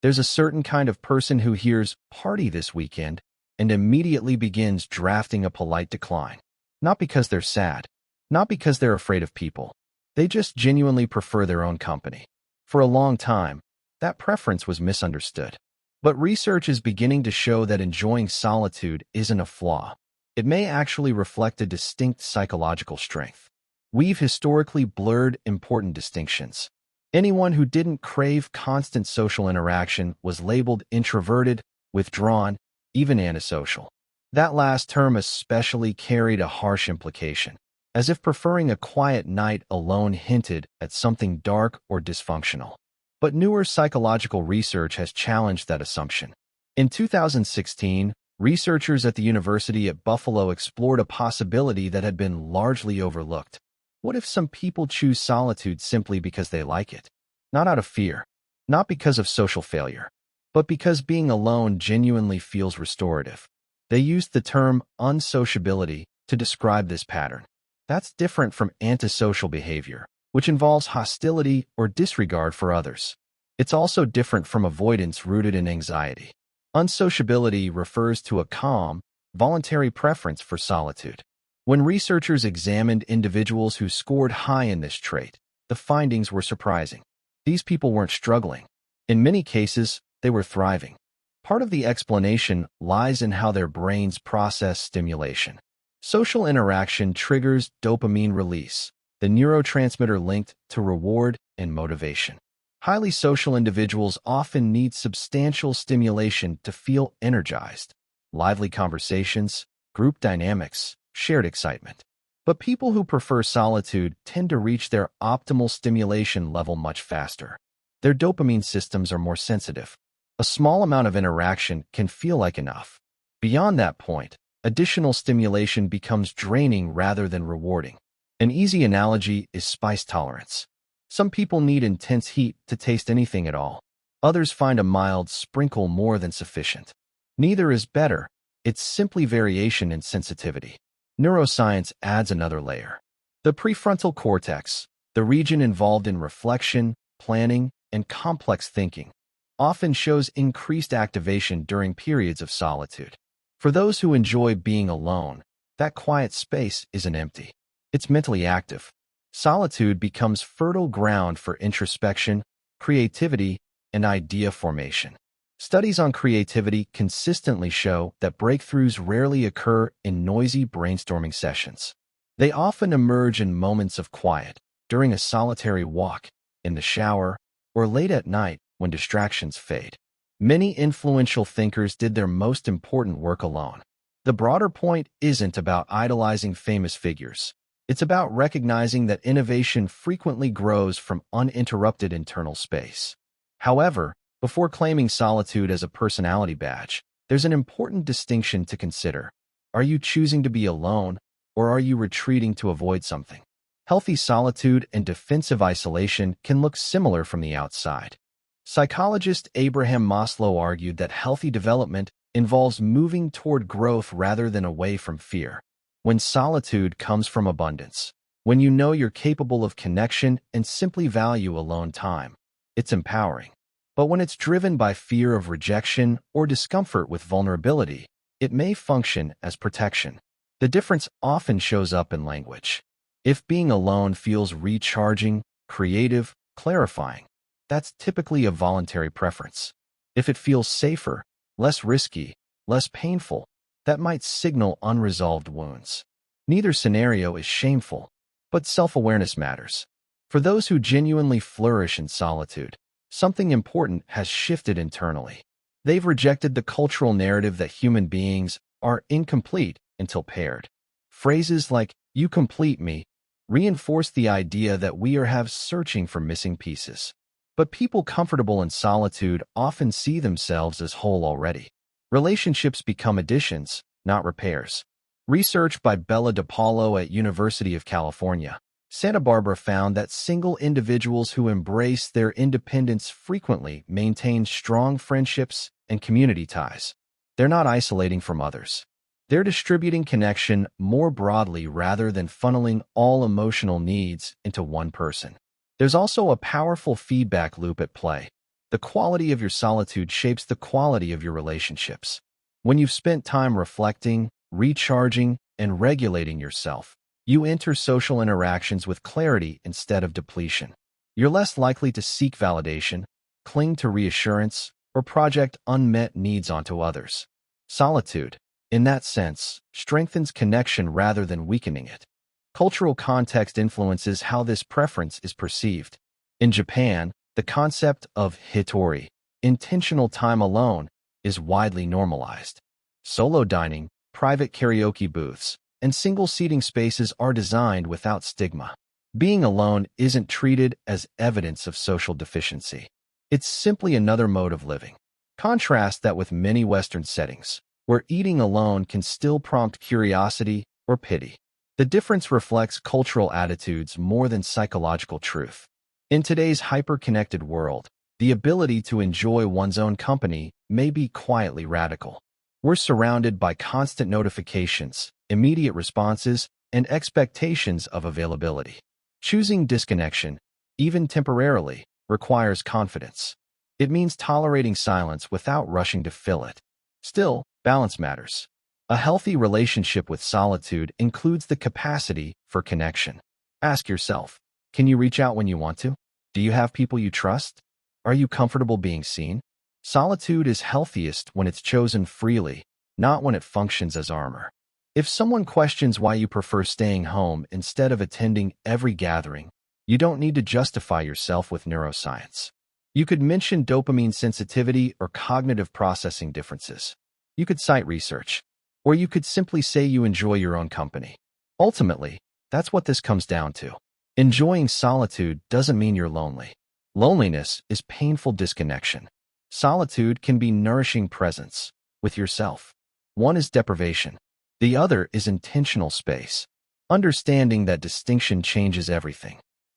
There's a certain kind of person who hears "party this weekend" and immediately begins drafting a polite decline. Not because they're sad, not because they're afraid of people. They just genuinely prefer their own company. For a long time, that preference was misunderstood. But research is beginning to show that enjoying solitude isn't a flaw. It may actually reflect a distinct psychological strength. We've historically blurred important distinctions. Anyone who didn't crave constant social interaction was labeled introverted, withdrawn, even antisocial. That last term especially carried a harsh implication, as if preferring a quiet night alone hinted at something dark or dysfunctional. But newer psychological research has challenged that assumption. In 2016, researchers at the University at Buffalo explored a possibility that had been largely overlooked. What if some people choose solitude simply because they like it? Not out of fear, not because of social failure, but because being alone genuinely feels restorative. They used the term unsociability to describe this pattern. That's different from antisocial behavior, which involves hostility or disregard for others. It's also different from avoidance rooted in anxiety. Unsociability refers to a calm, voluntary preference for solitude. When researchers examined individuals who scored high in this trait, the findings were surprising. These people weren't struggling. In many cases, they were thriving. Part of the explanation lies in how their brains process stimulation. Social interaction triggers dopamine release, the neurotransmitter linked to reward and motivation. Highly social individuals often need substantial stimulation to feel energized. Lively conversations, group dynamics, shared excitement. But people who prefer solitude tend to reach their optimal stimulation level much faster. Their dopamine systems are more sensitive. A small amount of interaction can feel like enough. Beyond that point, additional stimulation becomes draining rather than rewarding. An easy analogy is spice tolerance. Some people need intense heat to taste anything at all. Others find a mild sprinkle more than sufficient. Neither is better. It's simply variation in sensitivity. Neuroscience adds another layer. The prefrontal cortex, the region involved in reflection, planning, and complex thinking, often shows increased activation during periods of solitude. For those who enjoy being alone, that quiet space isn't empty. It's mentally active. Solitude becomes fertile ground for introspection, creativity, and idea formation. Studies on creativity consistently show that breakthroughs rarely occur in noisy brainstorming sessions. They often emerge in moments of quiet, during a solitary walk, in the shower, or late at night when distractions fade. Many influential thinkers did their most important work alone. The broader point isn't about idolizing famous figures. It's about recognizing that innovation frequently grows from uninterrupted internal space. However, before claiming solitude as a personality badge, there's an important distinction to consider. Are you choosing to be alone, or are you retreating to avoid something? Healthy solitude and defensive isolation can look similar from the outside. Psychologist Abraham Maslow argued that healthy development involves moving toward growth rather than away from fear. When solitude comes from abundance, when you know you're capable of connection and simply value alone time, it's empowering. But when it's driven by fear of rejection or discomfort with vulnerability, it may function as protection. The difference often shows up in language. If being alone feels recharging, creative, clarifying, that's typically a voluntary preference. If it feels safer, less risky, less painful, that might signal unresolved wounds. Neither scenario is shameful, but self-awareness matters. For those who genuinely flourish in solitude, something important has shifted internally. They've rejected the cultural narrative that human beings are incomplete until paired. Phrases like, "you complete me," reinforce the idea that we are searching for missing pieces. But people comfortable in solitude often see themselves as whole already. Relationships become additions, not repairs. Research by Bella DePaulo at University of California, Santa Barbara found that single individuals who embrace their independence frequently maintain strong friendships and community ties. They're not isolating from others. They're distributing connection more broadly rather than funneling all emotional needs into one person. There's also a powerful feedback loop at play. The quality of your solitude shapes the quality of your relationships. When you've spent time reflecting, recharging, and regulating yourself, you enter social interactions with clarity instead of depletion. You're less likely to seek validation, cling to reassurance, or project unmet needs onto others. Solitude, in that sense, strengthens connection rather than weakening it. Cultural context influences how this preference is perceived. In Japan, the concept of hitori, intentional time alone, is widely normalized. Solo dining, private karaoke booths, and single seating spaces are designed without stigma. Being alone isn't treated as evidence of social deficiency. It's simply another mode of living. Contrast that with many Western settings, where eating alone can still prompt curiosity or pity. The difference reflects cultural attitudes more than psychological truth. In today's hyper-connected world, the ability to enjoy one's own company may be quietly radical. We're surrounded by constant notifications, immediate responses, and expectations of availability. Choosing disconnection, even temporarily, requires confidence. It means tolerating silence without rushing to fill it. Still, balance matters. A healthy relationship with solitude includes the capacity for connection. Ask yourself, can you reach out when you want to? Do you have people you trust? Are you comfortable being seen? Solitude is healthiest when it's chosen freely, not when it functions as armor. If someone questions why you prefer staying home instead of attending every gathering, you don't need to justify yourself with neuroscience. You could mention dopamine sensitivity or cognitive processing differences. You could cite research. Or you could simply say you enjoy your own company. Ultimately, that's what this comes down to. Enjoying solitude doesn't mean you're lonely. Loneliness is painful disconnection. Solitude can be nourishing presence with yourself. One is deprivation. The other is intentional space. Understanding that distinction changes everything.